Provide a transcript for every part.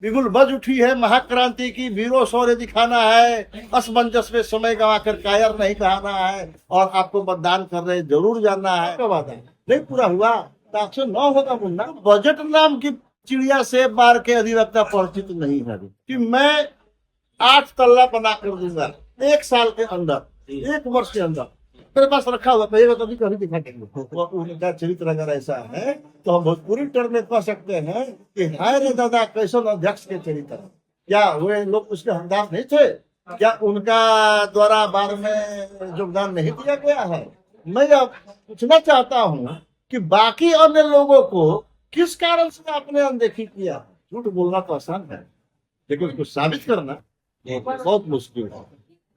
बिगुल बज उठी है महाक्रांति की, वीरों शौर्य दिखाना है, असमंजस में समय गंवाकर कायर नहीं बहाना है, और आपको मतदान कर रहे जरूर जाना है। क्या वादा नहीं पूरा हुआ तो 109 होगा मुन्ना। बजट नाम की चिड़िया से बार के अधिवक्ता परिचित नहीं है कि मैं 8 तल्ला बना कर दूंगा 1 साल के अंदर, 1 वर्ष के अंदर। मेरे पास रखा हुआ तो कभी कभी दिखा देंगे। उनका चरित्र अगर ऐसा है तो हम भोजपुरी टर्म में कह सकते हैं कि हाय रे दादा कैसन अध्यक्ष के चरित्र। क्या वे लोग उसके हमदार नहीं थे? क्या उनका द्वारा बार में योगदान नहीं दिया गया है? मैं अब पूछना चाहता हूँ कि बाकी अन्य लोगों को किस कारण से आपने अनदेखी किया? झूठ बोलना तो आसान है, लेकिन उसको साबित करना बहुत मुश्किल है।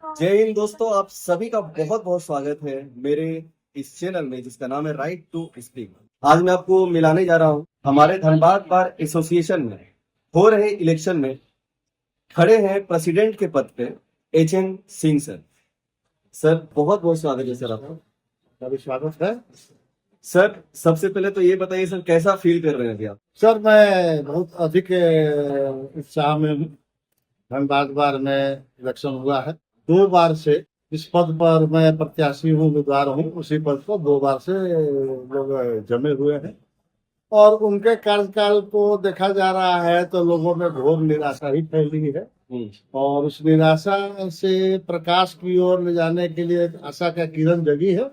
जय हिंद दोस्तों, आप सभी का बहुत बहुत स्वागत है मेरे इस चैनल में जिसका नाम है राइट टू स्पीक। आज मैं आपको मिलाने जा रहा हूं हमारे धनबाद बार एसोसिएशन में हो रहे इलेक्शन में खड़े हैं प्रेसिडेंट के पद पे HN सिंह सर। सर बहुत बहुत स्वागत है सर आपका। भी स्वागत है सर। सबसे पहले तो ये बताइए सर, कैसा फील कर रहे हैं अभी आप? सर। मैं बहुत अधिक उत्साह में हूँ। धनबाद बार में इलेक्शन हुआ है 2 बार से। इस पद पर मैं प्रत्याशी हूँ, उम्मीदवार हूँ। उसी पद पर 2 बार से लोग जमे हुए हैं, और उनके कार्यकाल को देखा जा रहा है तो लोगों में घोर निराशा ही फैली है, और उस निराशा से प्रकाश की ओर ले जाने के लिए आशा का किरण जगी है।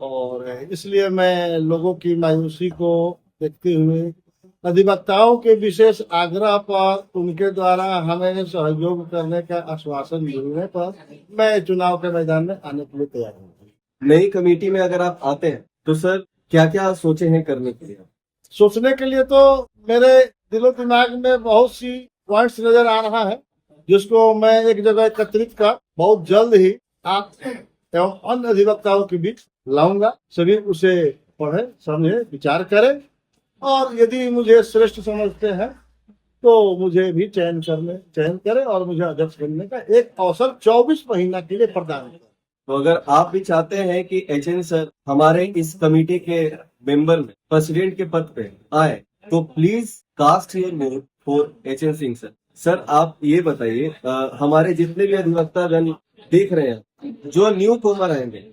और इसलिए मैं लोगों की मायूसी को देखते हुए अधिवक्ताओं के विशेष आग्रह पर उनके द्वारा हमें सहयोग करने का आश्वासन मिलने पर मैं चुनाव के मैदान में आने के लिए तैयार हूँ। नई कमेटी में अगर आप आते हैं तो सर क्या क्या सोचे हैं करने के लिए? सोचने के लिए तो मेरे दिलो दिमाग में बहुत सी पॉइंट्स नजर आ रहा है, जिसको मैं एक जगह एकत्रित कर बहुत जल्द ही आप एवं अन्य अधिवक्ताओं के बीच लाऊंगा। सभी उसे पढ़े, समझे, विचार करें, और यदि मुझे श्रेष्ठ समझते हैं तो मुझे भी चयन करें और मुझे अध्यक्ष बनने का एक अवसर 24 महीना के लिए प्रदान करें। तो अगर आप भी चाहते हैं कि HN सर हमारे इस कमेटी के मेंबर में प्रेसिडेंट के पद पे आए तो please cast your vote for HN Singh sir. Sir आप ये बताइए, हमारे जितने भी अधिवक्ता जन देख रहे हैं, जो न्यू कॉमर आएंगे,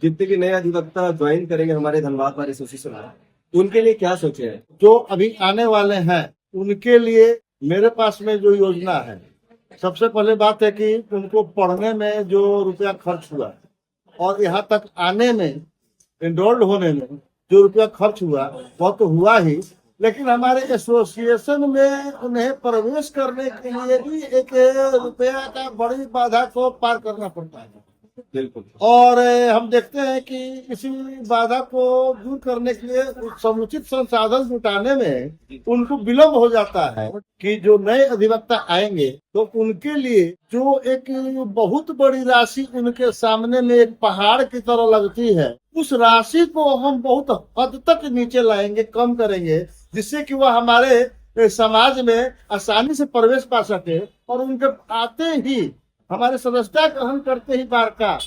जितने भी नए अधिवक्ता ज्वाइन करेंगे हमारे धनबाद बार एसोसिएशन में, उनके लिए क्या सोचे हैं? जो अभी आने वाले हैं उनके लिए मेरे पास में जो योजना है, सबसे पहले बात है कि उनको पढ़ने में जो रुपया खर्च हुआ और यहाँ तक आने में, एनरोल्ड होने में जो रुपया खर्च हुआ वह तो हुआ ही, लेकिन हमारे एसोसिएशन में उन्हें प्रवेश करने के लिए भी 1 रुपया का बड़ी बाधा को पार करना पड़ता है। बिल्कुल। और हम देखते हैं कि इसी बाधा को दूर करने के लिए समुचित संसाधन जुटाने में उनको विलम्ब हो जाता है कि जो नए अधिवक्ता आएंगे तो उनके लिए जो एक बहुत बड़ी राशि उनके सामने में एक पहाड़ की तरह लगती है, उस राशि को हम बहुत हद तक नीचे लाएंगे, कम करेंगे, जिससे कि वह हमारे समाज में आसानी से प्रवेश पा सके, और उनके आते ही हमारे सदस्यता ग्रहण करते ही बार का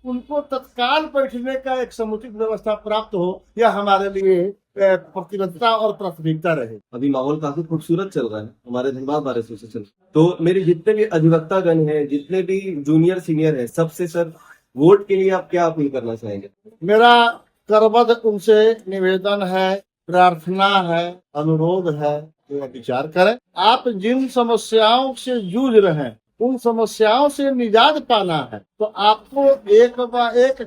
उनको तत्काल बैठने का एक समुचित व्यवस्था प्राप्त हो, यह हमारे लिए प्रतिबद्धता और प्राथमिकता रहे। अभी माहौल काफी खूबसूरत चल रहा है हमारे धनबाद बार एसोसिएशन। तो मेरे जितने भी अधिवक्तागण हैं, जितने भी जूनियर सीनियर हैं, सबसे सर वोट के लिए आप क्या अपील करना चाहेंगे? मेरा करबद्ध उनसे निवेदन है, प्रार्थना है, अनुरोध है कि विचार करें। आप जिन समस्याओं से जूझ रहे हैं उन समस्याओं से निजात पाना है तो आपको एक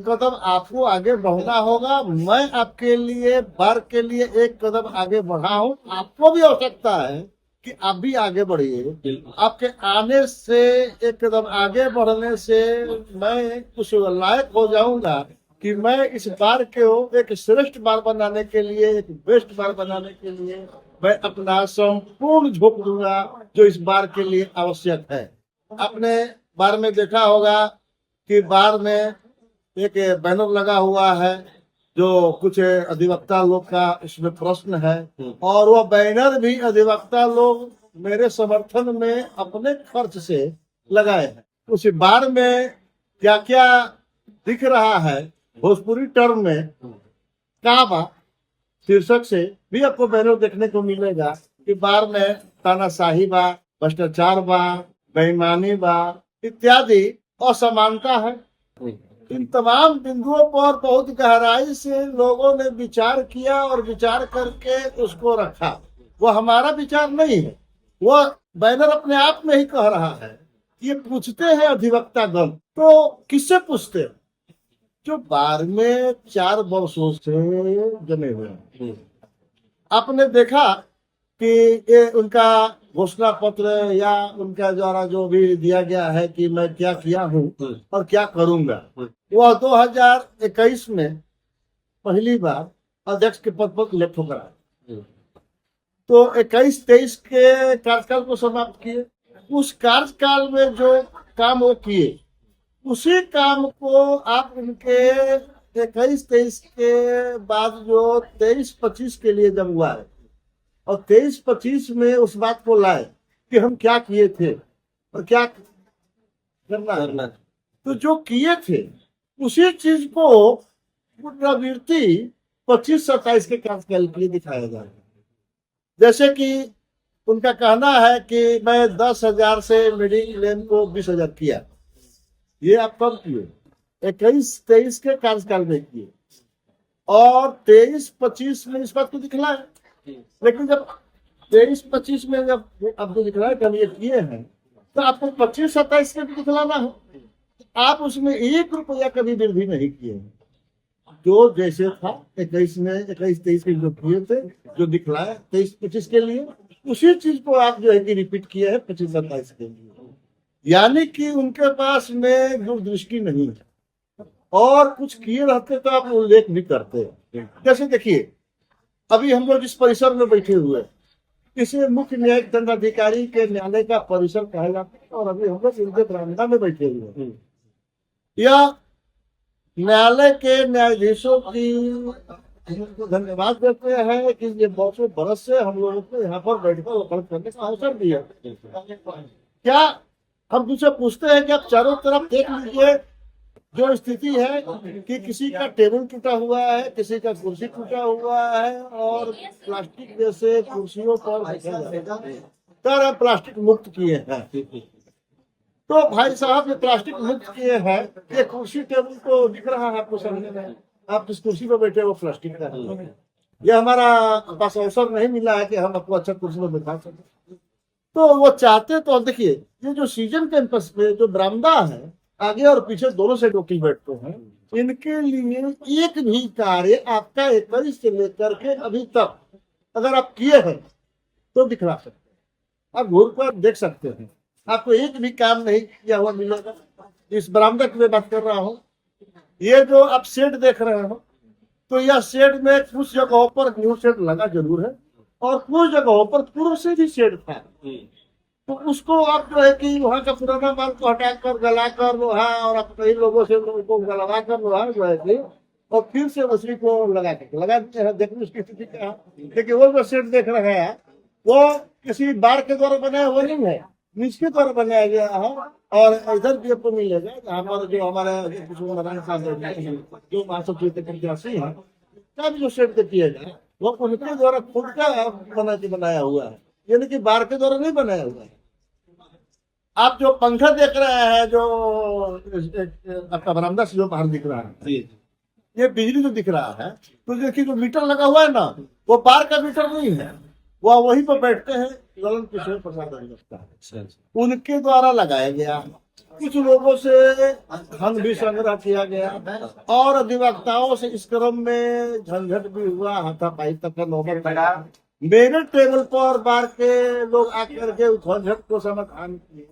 कदम आपको आगे बढ़ना होगा। मैं आपके लिए बार के लिए 1 कदम आगे बढ़ा हूँ, आपको भी आवश्यकता है कि आप भी आगे बढ़िए। आपके आने से 1 कदम आगे बढ़ने से मैं कुछ लायक हो जाऊंगा कि मैं इस बार को एक श्रेष्ठ बार बनाने के लिए, एक बेस्ट बार बनाने के लिए मैं अपना संपूर्ण झोंक दूंगा जो इस बार के लिए आवश्यक है। आपने बार में देखा होगा कि बार में एक बैनर लगा हुआ है जो कुछ अधिवक्ता लोग का इसमें प्रश्न है, और वह बैनर भी अधिवक्ता लोग मेरे समर्थन में अपने खर्च से लगाए हैं। उस बार में क्या क्या दिख रहा है भोजपुरी टर्म में काबा शीर्षक से भी आपको बैनर देखने को मिलेगा कि बार में तानाशाही बा, भ्रष्टाचार बा, बेईमानी बा इत्यादि असमानता है। इन तमाम बिंदुओं पर बहुत गहराई से लोगों ने विचार किया और विचार करके उसको रखा। वो हमारा विचार नहीं है, वो बैनर अपने आप में ही कह रहा है। ये पूछते हैं अधिवक्ता गण, तो किससे पूछते हैं? जो बार में 4 वर्षों से जमे हुए हैं। आपने देखा कि ये उनका घोषणा पत्र या उनका द्वारा जो भी दिया गया है कि मैं क्या किया हूँ और क्या करूंगा, वह 2021 में पहली बार अध्यक्ष के पद पर इलेक्ट होकर आए। तो 21-23 के कार्यकाल को समाप्त किए। उस कार्यकाल में जो काम वो किए, उसी काम को आप उनके 21-23 के बाद जो 23-25 के लिए जब हुआ है और 23-25 में उस बात को लाए कि हम क्या किए थे और क्या करना है। तो जो किए थे उसी चीज को पुनरावृत्ति 25-27 के कार्यकाल के लिए दिखाया जाए। जैसे कि उनका कहना है कि मैं 10,000 से मिडिल लेन को 20,000 किया। ये आप कब किए? 21-23 के कार्यकाल में किए और 23-25 में इस बात को दिखलाए। लेकिन जब 23-25 में जब आपको दिखलाए कि हम ये किए हैं, तो आपको 25-27 में भी दिखलाना है। आप उसमें 1 रुपया कभी वृद्धि नहीं किए। जो जैसे था 21-23 में जो किए थे, जो दिखलाया 23-25 के लिए, उसी चीज को आप जो है कि रिपीट किया है 25-27 के लिए। यानी कि उनके पास में दूरदृष्टि नहीं है और कुछ किए रहते तो आप उल्लेख भी करते। जैसे देखिए, अभी हम लोग जिस परिसर में बैठे हुए हैं, इसे मुख्य न्यायिक दंडाधिकारी के न्यायालय का परिसर कहा जाता है और अभी हम लोग इनके बरामदा में बैठे हुए हैं। यह न्यायालय के न्यायाधीशों की उनको धन्यवाद देते हैं कि ये बहुत बरस से हम लोगों को यहाँ पर बैठकर वकालत करने का अवसर दिया। क्या हम तुझसे पूछते हैं कि आप चारों तरफ देख लीजिए, जो स्थिति है कि किसी का टेबल टूटा हुआ है, किसी का कुर्सी टूटा हुआ है और प्लास्टिक जैसे कुर्सियों पर प्लास्टिक मुक्त किए हैं। तो भाई साहब, ये प्लास्टिक मुक्त किए हैं, ये कुर्सी टेबल तो दिख रहा है आपको सामने में, आप जिस कुर्सी पर बैठे वो प्लास्टिक का है। ये हमारा पास अवसर नहीं मिला है कि हम आपको अच्छा कुर्सी पर बैठा सकें। तो वो चाहते तो देखिए, ये जो सीजन कैंपस में जो बरामदा है, आगे और पीछे दोनों से वकील बैठते हैं, इनके लिए एक भी कार्य आपका 21 से लेकर के अभी तक अगर आप किए हैं तो दिखला सकते हैं। आप घूर कर देख सकते हैं, आपको एक भी काम नहीं किया हुआ मिलेगा। इस बरामदा की मैं बात कर रहा हूँ। ये जो आप शेड देख रहे हो, तो यह शेड में कुछ जगहों पर न्यू शेड लगा जरूर है और कुछ जगहों पर पूर्व से भी शेड था। तो उसको आप जो है कि वहाँ का पुराना माल को हटाकर गलाकर लोहा और अपने ही लोगों से उसको गलवा कर लोहा जो है कि और फिर से उसी को लगा देते हैं। देखिए उसकी स्थिति क्या है। देखिए वो जो शेड देख रहे हैं, वो किसी बार के द्वारा बनाया हुआ नहीं है, निश्चित द्वारा बनाया गया है। और इधर भी आपको मिलेगा जहाँ पर जो हमारे जो 583 है, तब जो शेड किएगा वो उनके द्वारा खुद का बनाया हुआ है, यानी कि बार के द्वारा नहीं बनाया हुआ है। आप जो पंखा देख रहे हैं, जो आपका बरामदा से जो बाहर दिख रहा है, ये बिजली जो दिख रहा है, तो देखिए जो मीटर लगा हुआ है ना, वो बार का मीटर नहीं है, वो वहीं पर बैठते हैं ललन किशोर प्रसाद अधिवक्ता, उनके द्वारा लगाया गया। कुछ लोगों से धन भी संग्रह किया गया और अधिवक्ताओं से इस क्रम में झंझट भी हुआ, हाथापाई तक का नौबत लगा। मेरे टेबल पर बार के लोग आकर के उस झंझट को समाधान किए।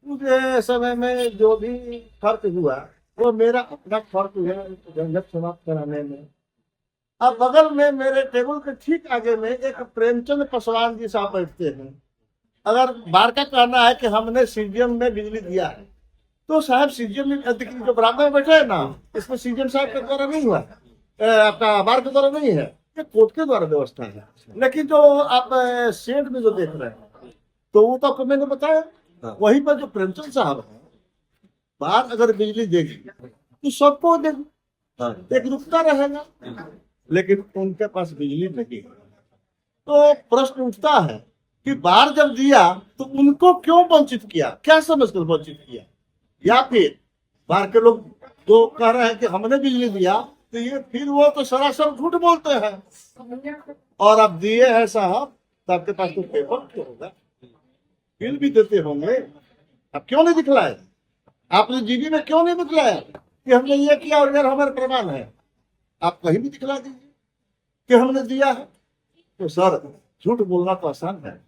मुझे समय में जो भी फर्क हुआ वो मेरा अपना फर्क है झंझट समाप्त कराने में। अब बगल में मेरे टेबल के ठीक आगे में एक प्रेमचंद पासवान जी साहब बैठते हैं। अगर बार का कहना है कि हमने सीजीएम में बिजली दिया है, तो साहब सीजीएम में जो बरामदा में बैठे है ना, इसमें सीजीएम साहब के द्वारा नहीं हुआ, आपका बार के द्वारा नहीं है, ये कोर्ट के द्वारा व्यवस्था है। लेकिन जो आप शेड में जो देख रहे हैं, तो वो तो आपको मैंने बताया, वहीं पर जो प्रेमचंद साहब है, बार अगर बिजली देगी तो सबको एक रुकता रहेगा, लेकिन उनके पास बिजली नहीं। तो प्रश्न उठता है कि बाहर जब दिया तो उनको क्यों वंचित किया, क्या समझकर वंचित किया, या फिर बाहर के लोग जो कह रहे हैं कि हमने बिजली दिया, तो ये फिर वो तो सरासर झूठ बोलते हैं। और अब दिए हैं साहब, तो आपके पास तो पेपर क्यों होगा, बिल भी देते होंगे, अब क्यों नहीं दिखलाए, आपने जीबी में क्यों नहीं दिखलाया कि हमने ये किया और यार हमारे प्रमाण है, आप कहीं भी दिखला दीजिए कि हमने दिया है। तो सर झूठ बोलना तो आसान है,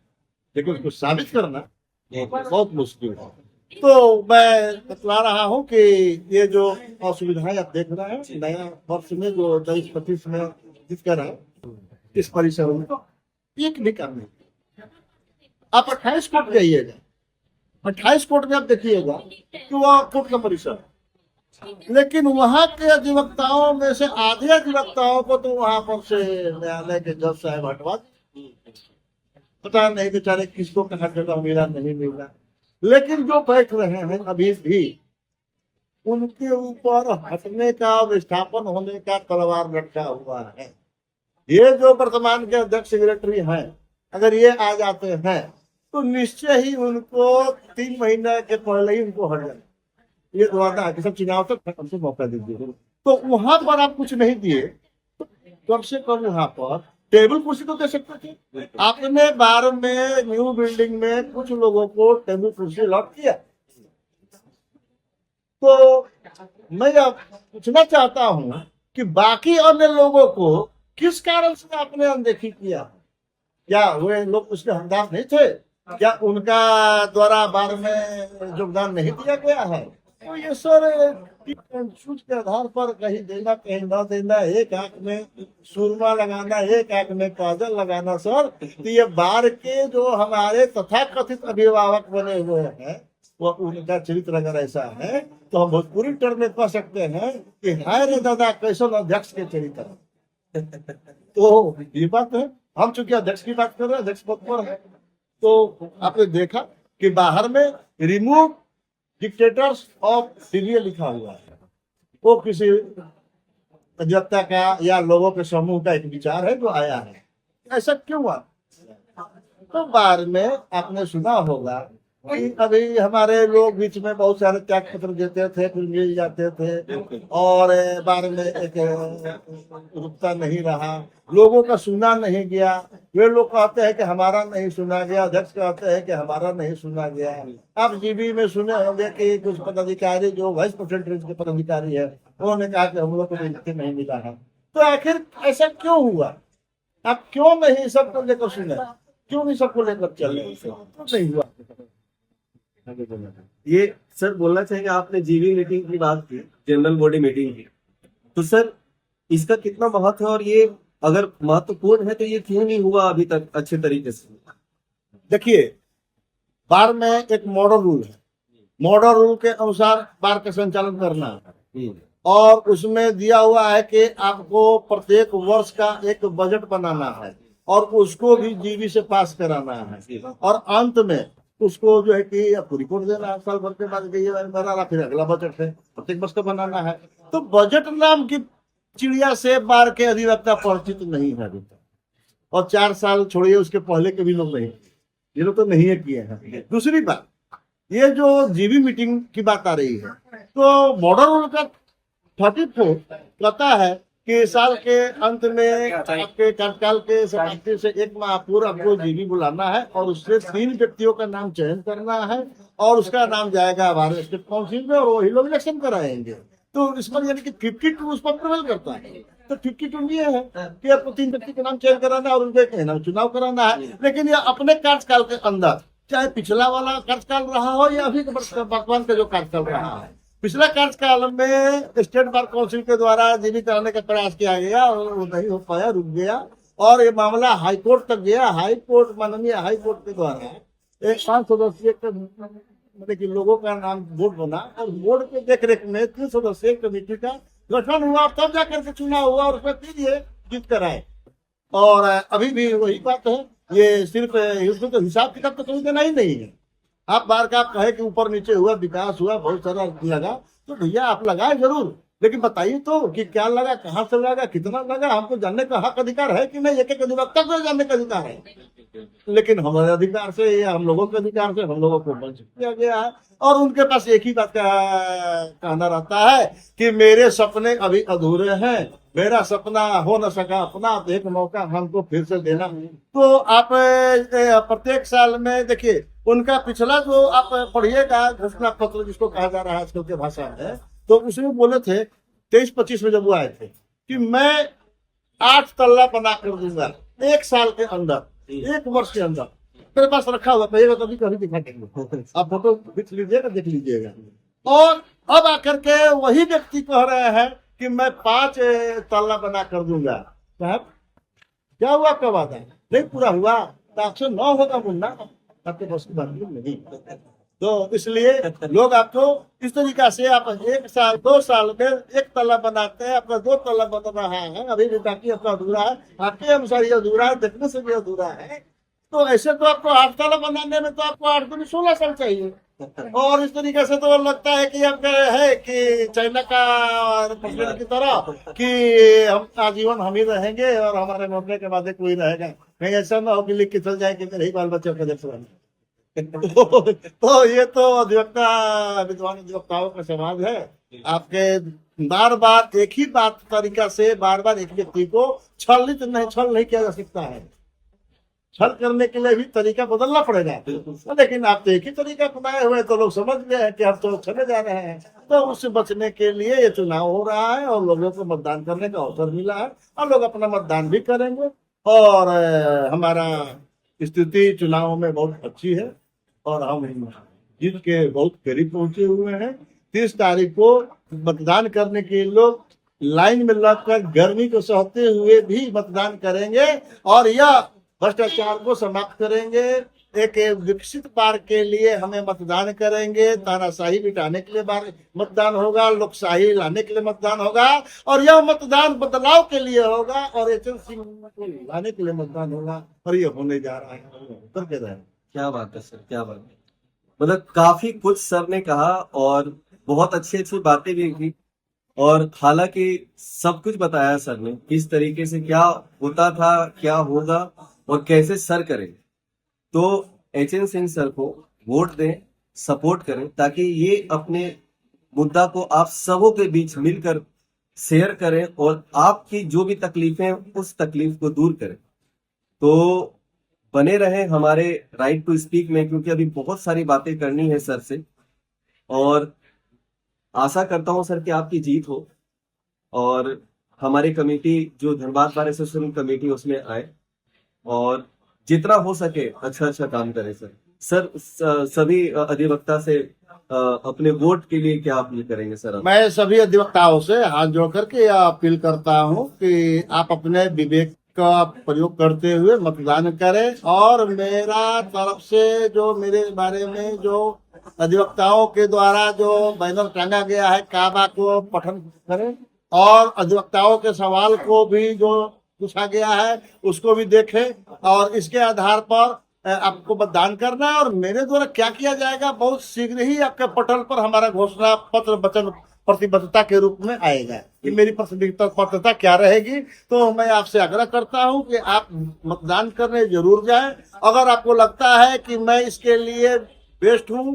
लेकिन उसको साबित करना बहुत मुश्किल है। तो मैं बतला रहा हूँ कि ये जो असुविधाएं आप देख रहे हैं नया वर्ष में जो 23-25 में जिसका है इस परिसर में एक भी काम नहीं। आप 28 कोर्ट जाइएगा, 28 कोर्ट में आप देखिएगा कि वह कोर्ट का परिसर है, लेकिन वहां के अधिवक्ताओं में से आधे अधिवक्ताओं को तो वहां पर से न्यायालय के जज साहब हटवा दिए। पता नहीं बेचारे किसको कहाँ जगह मिला नहीं मिला, लेकिन जो बैठ रहे हैं अभी भी उनके ऊपर हटने का, विस्थापन होने का तलवार लटका हुआ है। ये जो वर्तमान के अध्यक्ष सेक्रेटरी हैं, अगर ये आ जाते हैं तो निश्चय ही उनको 3 महीने के पहले ही उनको हट जाए। ये वादा है कि सब चुनाव तक हमसे मौका दीजिए, तो वहां पर आप कुछ नहीं दिए तो कम से कम वहां पर टेबल कुर्सी तो दे सकते थे। आपने बार में न्यू बिल्डिंग में कुछ लोगों को टेबल कुर्सी अलॉट किया। तो मैं अब पूछना चाहता हूं कि बाकी अन्य लोगों को किस कारण से आपने अनदेखी किया, क्या वे लोग उसके हकदार नहीं थे, क्या उनका द्वारा बार में योगदान नहीं दिया गया है। तो ये सर सूच के आधार पर कहीं देना कहीं न देना, एक आंख में सुरमा लगाना एक आंख में काजल लगाना सर, तो ये बार के जो हमारे तथाकथित अभिभावक बने हुए हैं वो उनका चरित्र अगर ऐसा है तो हम भोजपुरी टर्म में कह सकते हैं कि हाय रे दादा कैसन अध्यक्ष के चरित्र। तो ये बात है, हम चूंकि अध्यक्ष की बात कर रहे हैं, अध्यक्ष पद पर है, तो आपने देखा कि बाहर में रिमूव डिक्टेटर्स ऑफ सीरिया लिखा हुआ है। वो किसी अधिवक्ता का या लोगों के समूह का एक विचार है जो आया है। ऐसा क्यों हुआ? तो बाहर में आपने सुना होगा कि अभी हमारे लोग बीच में बहुत सारे त्याग पत्र देते थे, फिर मिल जाते थे, और बार में एक रुकता नहीं रहा, लोगों का सुना नहीं गया। वे लोग कहते हैं कि हमारा नहीं सुना गया, अध्यक्ष कहते हैं कि हमारा नहीं सुना गया। आप जीबी में सुने होंगे कि कुछ पदाधिकारी जो वाइस प्रेसिडेंट के पदाधिकारी है उन्होंने कहा कि हम लोग को नियुक्ति नहीं मिला है। तो आखिर ऐसा क्यों हुआ? आप क्यों नहीं सबको लेकर सुने, क्यों नहीं सबको लेकर चले, क्यों नहीं हुआ? ये सर बोलना चाहेंगे, आपने जीवी मीटिंग की बात की, जनरल बॉडी मीटिंग की, तो सर इसका कितना महत्व है, और ये अगर महत्वपूर्ण है तो ये क्यों नहीं हुआ अभी तक अच्छे तरीके से? देखिए, बार में एक मॉडल रूल है, मॉडल रूल के अनुसार बार का संचालन करना है, और उसमें दिया हुआ है कि आपको प्रत्येक वर्ष का एक बजट बनाना है और उसको भी जीबी से पास कराना है, और अंत में उसको जो है कि आपको रिपोर्ट देना है साल भर के बाद, बनाना, फिर अगला बजट है प्रत्येक वर्ष का बनाना है। तो बजट नाम की चिड़िया से बार के अधिवक्ता परिचित नहीं है अभी तक, और 4 साल छोड़िए उसके पहले के भी लोग नहीं, ये लोग तो नहीं है किए हैं। दूसरी बात, ये जो जीबी मीटिंग की बात आ रही है, तो मॉडल रूल का 34 कहता है कि साल के अंत में आपके कार्यकाल के समाप्ति से 1 माह पूर्व आपको जीबी बुलाना है और उससे 3 व्यक्तियों का नाम चयन करना है, और उसका नाम जाएगा भारत स्टेट काउंसिल में, और वही लोग इलेक्शन कराएंगे। तो इस पर यानी कि 52 उस पर प्रिवेल करता है। तो 52 ये है कि आपको 3 व्यक्ति के नाम चयन कराना है और उनके नाम चुनाव कराना है, लेकिन ये अपने कार्यकाल के अंदर, चाहे पिछला वाला कार्यकाल रहा हो या अभी वर्तमान का जो कार्यकाल रहा है। पिछला कार्यकाल में स्टेट बार काउंसिल के द्वारा जीबी कराने का प्रयास किया गया और वो नहीं हो पाया, रुक गया, और ये मामला हाईकोर्ट तक गया। हाईकोर्ट, माननीय हाईकोर्ट के द्वारा एक 5 सदस्यीय मतलब कि लोगों का नाम बोर्ड बना, और बोर्ड के देख रेख में 3 सदस्यीय कमेटी का गठन हुआ, तब जाकर के चुनाव हुआ, और उसमें फिर ये जीत कर आए। और अभी भी वही बात है, ये सिर्फ इसमें तो हिसाब किताब तो कोई देना ही नहीं है। आप बार का आप कहे कि ऊपर नीचे हुआ, विकास हुआ, बहुत सारा लगा, तो भैया आप लगाए जरूर, लेकिन बताइए तो कि क्या लगा, कहाँ से लगा, कितना लगा, हमको जानने का हक अधिकार है कि नहीं? एक एक अधिवक्ता को जानने का अधिकार है, लेकिन हमारे अधिकार से या हम लोगों के अधिकार से हम लोगों को वंचित किया गया है। और उनके पास एक ही बात कहना रहता है कि मेरे सपने अभी अधूरे हैं, मेरा सपना हो न सका अपना, तो एक मौका हमको फिर से देना। तो आप प्रत्येक साल में देखिए, उनका पिछला जो आप पढ़िएगा घोषणा पत्र जिसको कहा जा रहा है आजकल के भाषा में, तो उसमें बोले थे 23-25 में जब वो आए थे कि मैं 8 तल्ला बना कर दूंगा 1 साल के अंदर, 1 वर्ष के अंदर। मेरे पास रखा हुआ था, कभी कभी दिखा देंगे, आप फोटो खींच लीजिएगा, देख लीजिएगा। और अब आकर के वही व्यक्ति कह रहे हैं कि मैं 5 तल्ला बना कर दूंगा। साहब क्या हुआ, आपका वादा नहीं पूरा हुआ तो आपसे 9 होगा मुन्ना, आपके पास की बात नहीं। तो इसलिए लोग आपको इस तरीका से, आप 1 साल 2 साल में 1 तल्ला बनाते हैं, आपका 2 तल्ला बन रहा है, अभी भी बाकी आपका अधूरा है, आपके अनुसार ये अधूरा है, देखने से भी अधूरा है। तो ऐसे तो आपको 8 तल्ला बनाने में तो आपको 8 दूनी 16 साल चाहिए। और इस तरीके से तो लगता है कि अब है कि चाइना का प्रेसिडेंट की तरह कि हम आजीवन हम ही रहेंगे और हमारे मरने के बाद कोई रहेगा नहीं। ऐसा ना हो कि लिख के चल जाए कि मेरे ही बाल बच्चों का देश तो ये तो अधिवक्ता, विद्वान अधिवक्ताओं का समाज है। आपके बार बार एक ही बात तरीका से बार बार एक व्यक्ति को छल नहीं किया जा सकता है। छल करने के लिए भी तरीका बदलना पड़ेगा, लेकिन आप तो एक ही तरीका अपनाए हुए, तो लोग समझ गए हैं कि आप तो छले जा रहे हैं। तो उससे बचने के लिए ये चुनाव हो रहा है और लोगों को मतदान करने का अवसर मिला है और लोग अपना मतदान भी करेंगे। और हमारा स्थिति चुनाव में बहुत अच्छी है और हम जीत के बहुत करीब पहुंचे हुए हैं। 30 तारीख को मतदान करने के लोग लाइन में लगकर गर्मी को सहते हुए भी मतदान करेंगे और यह भ्रष्टाचार को समाप्त करेंगे। एक विकसित भारत के लिए हमें मतदान करेंगे, तानाशाही मिटाने के लिए मतदान होगा, लोकशाही लाने के लिए मतदान होगा और यह मतदान बदलाव के लिए होगा और एचएन सिंह को लाने के लिए मतदान होगा और ये होने जा रहा है। करके रहे। क्या बात है सर, क्या बात है। मतलब काफी कुछ सर ने कहा और बहुत अच्छी अच्छी बातें भी की और हालांकि सब कुछ बताया सर ने, किस तरीके से क्या होता था, क्या होगा और कैसे सर करें। तो एचएन सिंह सर को वोट दें, सपोर्ट करें ताकि ये अपने मुद्दा को आप सबों के बीच मिलकर शेयर करें और आपकी जो भी तकलीफें हैं उस तकलीफ को दूर करें। तो बने रहे हमारे राइट टू स्पीक में, क्योंकि अभी बहुत सारी बातें करनी है सर से और आशा करता हूं सर कि आपकी जीत हो और हमारी कमेटी जो धनबाद बार एसोसिएशन कमेटी उसमें आए और जितना हो सके अच्छा काम करें सर। सर सभी अधिवक्ता से अपने वोट के लिए क्या अपील करेंगे सर? मैं सभी अधिवक्ताओं से हाथ जोड़ करके यह अपील करता हूं कि आप अपने विवेक का प्रयोग करते हुए मतदान करें और मेरा तरफ से जो मेरे बारे में जो अधिवक्ताओं के द्वारा जो बैनर टांगा गया है काबा को पठन करें और अधिवक्ताओं के सवाल को भी जो पूछा गया है उसको भी देखें और इसके आधार पर आपको मतदान करना है। और मेरे द्वारा क्या किया जाएगा बहुत शीघ्र ही आपके पटल पर हमारा घोषणा पत्र वचन प्रतिबद्धता के रूप में आएगा कि मेरी प्रतिबद्धता क्या रहेगी। तो मैं आपसे आग्रह करता हूं कि आप मतदान करने जरूर जाएं। अगर आपको लगता है कि मैं इसके लिए बेस्ट हूं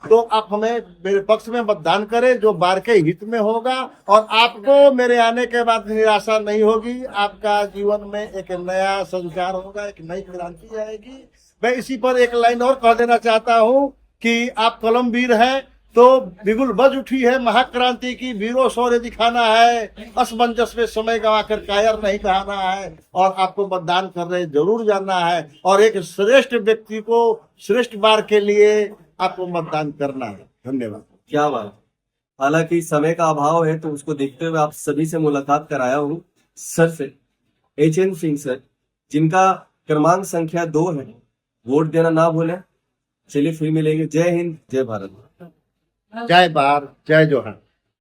तो आप हमें मेरे पक्ष में मतदान करें जो बार के हित में होगा और आपको मेरे आने के बाद निराशा नहीं होगी। आपका जीवन में एक नया संस्कार होगा, एक नई क्रांति आएगी। मैं इसी पर एक लाइन और कह देना चाहता हूं कि आप कलम वीर हैं तो बिगुल बज उठी है महाक्रांति की, वीरों शौर्य दिखाना है, असमंजस में समय गंवा कर कायर नहीं कहना है और आपको मतदान करने जरूर जाना है और एक श्रेष्ठ व्यक्ति को श्रेष्ठ बार के लिए आपको मतदान करना है। धन्यवाद। क्या बात। हालांकि समय का अभाव है तो उसको देखते हुए आप सभी से मुलाकात कराया हूँ सर से, एचएन सिंह सर, जिनका क्रमांक संख्या 2 है। वोट देना ना भूलें। चलिए फिर मिलेंगे। जय हिंद, जय भारत। जय भारत, जय जोहार।